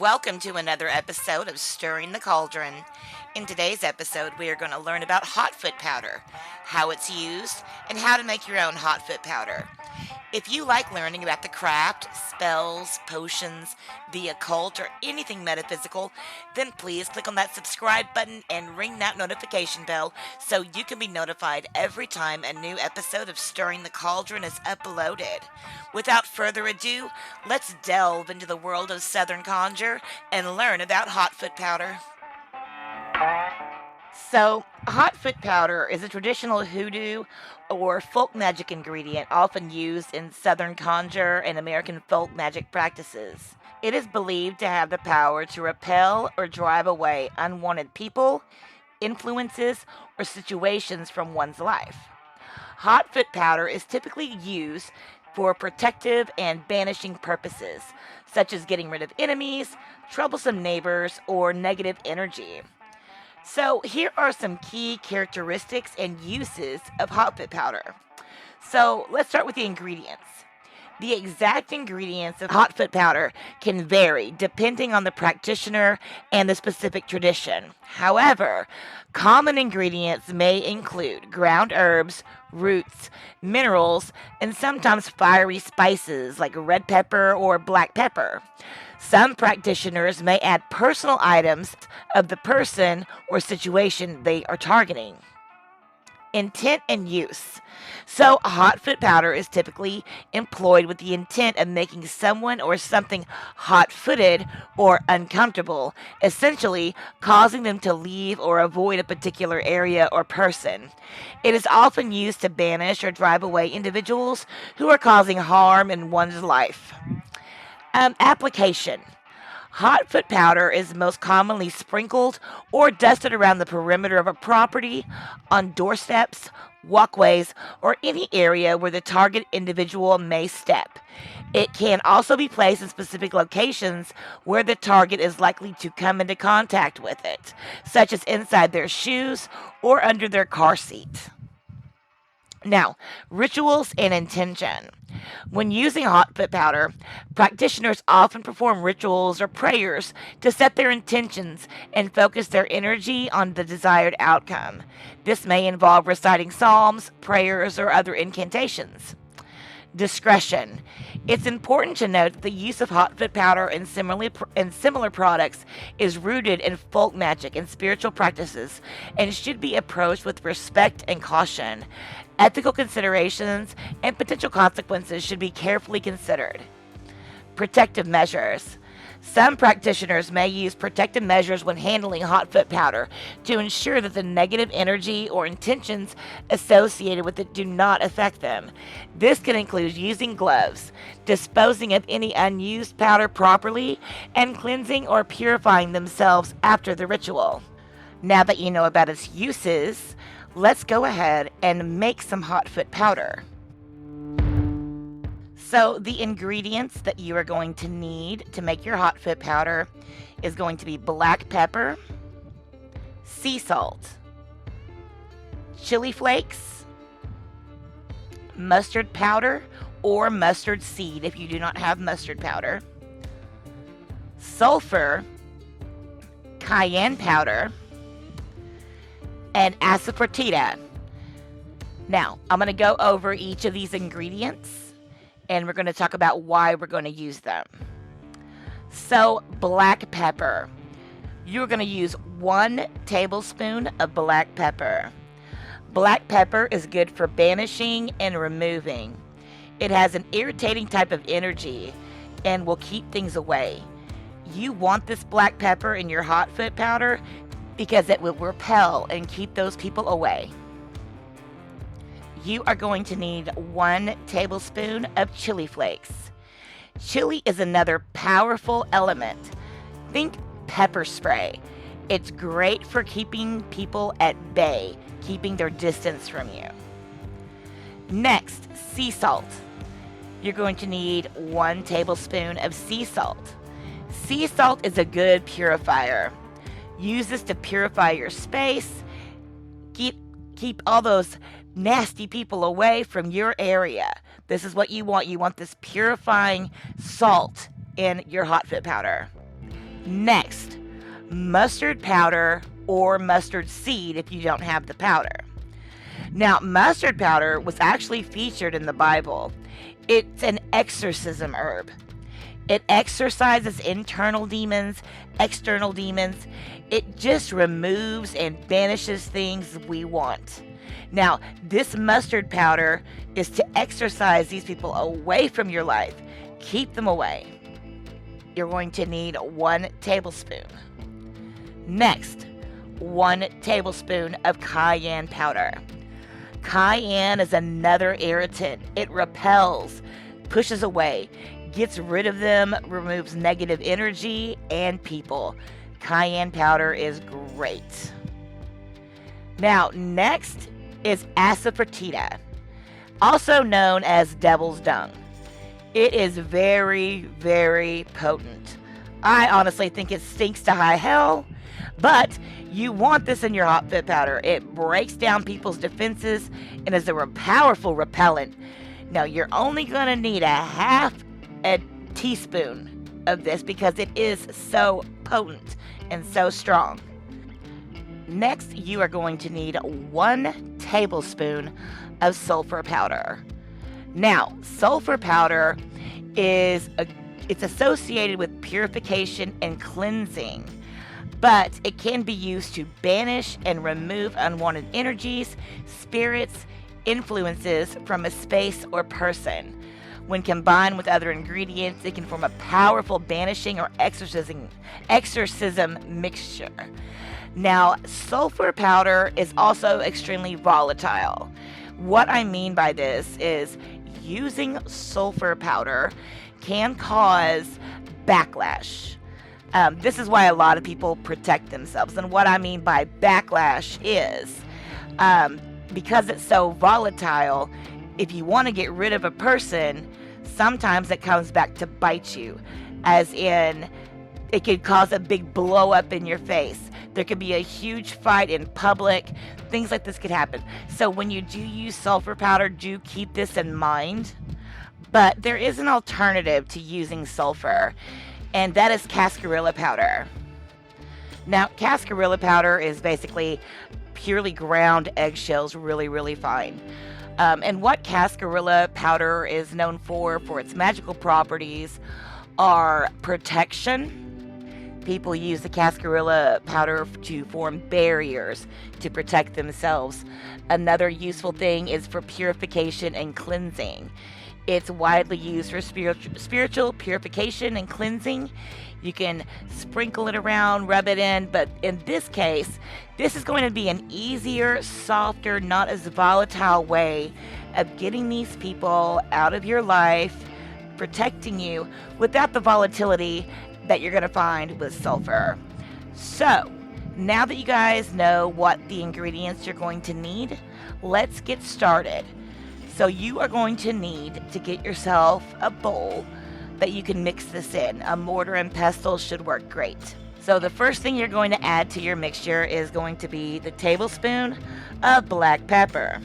Welcome to another episode of Stirring the Cauldron. In today's episode, we are going to learn about hot foot powder, how it's used, and how to make your own hot foot powder. If you like learning about the craft, spells, potions, the occult, or anything metaphysical, then please click on that subscribe button and ring that notification bell so you can be notified every time a new episode of Stirring the Cauldron is uploaded. Without further ado, let's delve into the world of Southern Conjure and learn about hot foot powder. So, hot foot powder is a traditional hoodoo or folk magic ingredient often used in Southern conjure and American folk magic practices. It is believed to have the power to repel or drive away unwanted people, influences, or situations from one's life. Hot foot powder is typically used for protective and banishing purposes, such as getting rid of enemies, troublesome neighbors, or negative energy. So, here are some key characteristics and uses of hot foot powder. So, let's start with the ingredients. The exact ingredients of hot foot powder can vary depending on the practitioner and the specific tradition. However, common ingredients may include ground herbs, roots, minerals, and sometimes fiery spices like red pepper or black pepper. Some practitioners may add personal items of the person or situation they are targeting. Intent and use. So, hot foot powder is typically employed with the intent of making someone or something hot footed or uncomfortable, essentially causing them to leave or avoid a particular area or person. It is often used to banish or drive away individuals who are causing harm in one's life. Application. Hot foot powder is most commonly sprinkled or dusted around the perimeter of a property, on doorsteps, walkways, or any area where the target individual may step. It can also be placed in specific locations where the target is likely to come into contact with it, such as inside their shoes or under their car seat. Now, rituals and intention. When using hot foot powder, practitioners often perform rituals or prayers to set their intentions and focus their energy on the desired outcome. This may involve reciting psalms, prayers, or other incantations. Discretion. It's important to note that the use of hot foot powder and similar products is rooted in folk magic and spiritual practices and should be approached with respect and caution. Ethical considerations and potential consequences should be carefully considered. Protective measures. Some practitioners may use protective measures when handling hot foot powder to ensure that the negative energy or intentions associated with it do not affect them. This can include using gloves, disposing of any unused powder properly, and cleansing or purifying themselves after the ritual. Now that you know about its uses, let's go ahead and make some hot foot powder. So the ingredients that you are going to need to make your hot foot powder is going to be black pepper, sea salt, chili flakes, mustard powder or mustard seed if you do not have mustard powder, sulfur, cayenne powder, and asafoetida. Now, I'm going to go over each of these ingredients and we're going to talk about why we're going to use them. So, black pepper. You're going to use 1 tablespoon of black pepper. Black pepper is good for banishing and removing. It has an irritating type of energy and will keep things away. You want this black pepper in your hot foot powder because it will repel and keep those people away. You are going to need 1 tablespoon of chili flakes. Chili is another powerful element. Think pepper spray. It's great for keeping people at bay, keeping their distance from you. Next, sea salt. You're going to need 1 tablespoon of sea salt. Sea salt is a good purifier. Use this to purify your space. Keep all those nasty people away from your area. This is what you want. You want this purifying salt in your hot foot powder. Next, mustard powder or mustard seed if you don't have the powder. Now, mustard powder was actually featured in the Bible. It's an exorcism herb. It exorcises internal demons, external demons. It just removes and banishes things we want. Now, this mustard powder is to exorcise these people away from your life. Keep them away. You're going to need 1 tablespoon. Next, 1 tablespoon of cayenne powder. Cayenne is another irritant. It repels, pushes away, gets rid of them, removes negative energy and people. Cayenne powder is great. Now, next is asafoetida, also known as devil's dung. It is very, very potent. I honestly think it stinks to high hell, but you want this in your hot foot powder. It breaks down people's defenses and is a powerful repellent. Now, you're only going to need a teaspoon of this because it is so potent and so strong. Next, you are going to need 1 tablespoon of sulfur powder. Now, sulfur powder it's associated with purification and cleansing, but it can be used to banish and remove unwanted energies, spirits, influences from a space or person. When combined with other ingredients, it can form a powerful banishing or exorcism mixture. Now, sulfur powder is also extremely volatile. What I mean by this is using sulfur powder can cause backlash. This is why a lot of people protect themselves. And what I mean by backlash is because it's so volatile, if you want to get rid of a person, sometimes it comes back to bite you, as in it could cause a big blow up in your face. There could be a huge fight in public. Things like this could happen. So when you do use sulfur powder, do keep this in mind. But there is an alternative to using sulfur, and that is cascarilla powder. Now, cascarilla powder is basically purely ground eggshells really, really fine. And what cascarilla powder is known for its magical properties, are protection. People use the cascarilla powder to form barriers to protect themselves. Another useful thing is for purification and cleansing. It's widely used for spiritual purification and cleansing. You can sprinkle it around, rub it in, but in this case, this is going to be an easier, softer, not as volatile way of getting these people out of your life, protecting you without the volatility that you're going to find with sulfur. So, now that you guys know what the ingredients you're going to need, let's get started. So you are going to need to get yourself a bowl that you can mix this in. A mortar and pestle should work great. So the first thing you're going to add to your mixture is going to be the tablespoon of black pepper.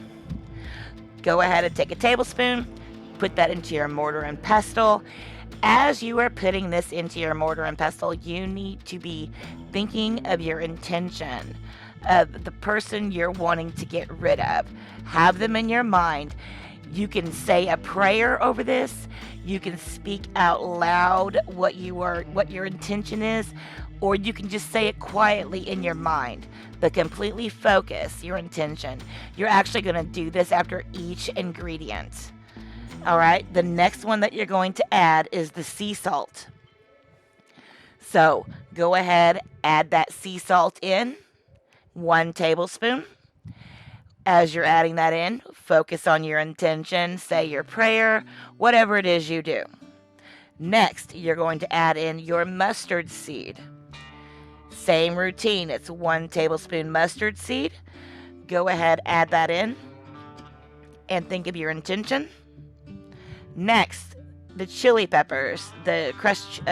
Go ahead and take a tablespoon, put that into your mortar and pestle. As you are putting this into your mortar and pestle, you need to be thinking of your intention, of the person you're wanting to get rid of. Have them in your mind. You can say a prayer over this. You can speak out loud what your intention is, or you can just say it quietly in your mind, but completely focus your intention. You're actually going to do this after each ingredient. All right, the next one that you're going to add is the sea salt. So go ahead, add that sea salt in, 1 tablespoon. As you're adding that in, focus on your intention, say your prayer, whatever it is you do. Next, you're going to add in your mustard seed. Same routine, it's 1 tablespoon mustard seed. Go ahead, add that in, and think of your intention. Next, the chili peppers, the crushed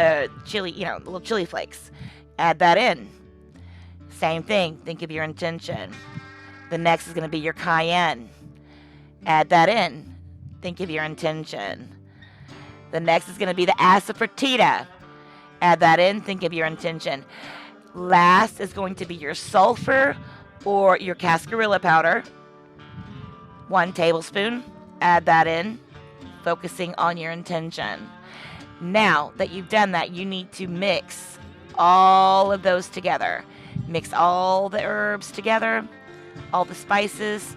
chili, the little chili flakes. Add that in. Same thing, think of your intention. The next is going to be your cayenne. Add that in. Think of your intention. The next is going to be the asafoetida. Add that in, think of your intention. Last is going to be your sulfur or your cascarilla powder. 1 tablespoon. Add that in, focusing on your intention. Now that you've done that, you need to mix all of those together. Mix all the herbs together, all the spices,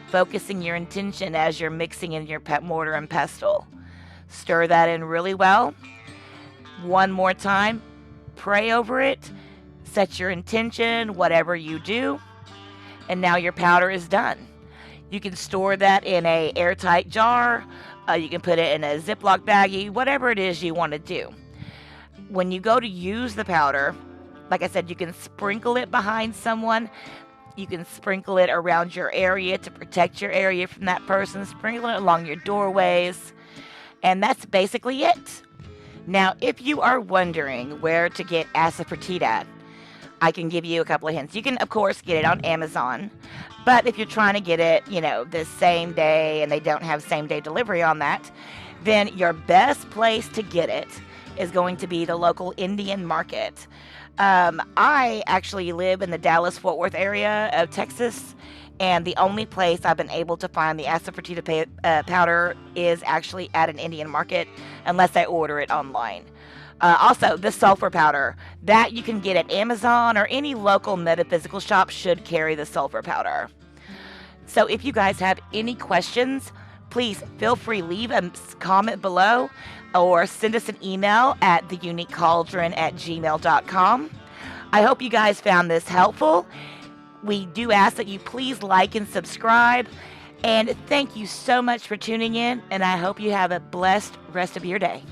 focusing your intention as you're mixing in your mortar and pestle. Stir that in really well. One more time, pray over it, set your intention, whatever you do, and now your powder is done. You can store that in a airtight jar. You can put it in a Ziploc baggie, whatever it is you want to do. When you go to use the powder, like I said, you can sprinkle it behind someone. You can sprinkle it around your area to protect your area from that person. Sprinkle it along your doorways. And that's basically it. Now, if you are wondering where to get asafoetida, I can give you a couple of hints. You can, of course, get it on Amazon. But if you're trying to get it, the same day and they don't have same day delivery on that, then your best place to get it is going to be the local Indian market. I actually live in the Dallas-Fort Worth area of Texas, and the only place I've been able to find the asafoetida powder is actually at an Indian market, unless I order it online. Also, the sulfur powder, that you can get at Amazon or any local metaphysical shop should carry the sulfur powder. So if you guys have any questions, please feel free, leave a comment below or send us an email at theuniquecauldron@gmail.com. I hope you guys found this helpful. We do ask that you please like and subscribe. And thank you so much for tuning in, and I hope you have a blessed rest of your day.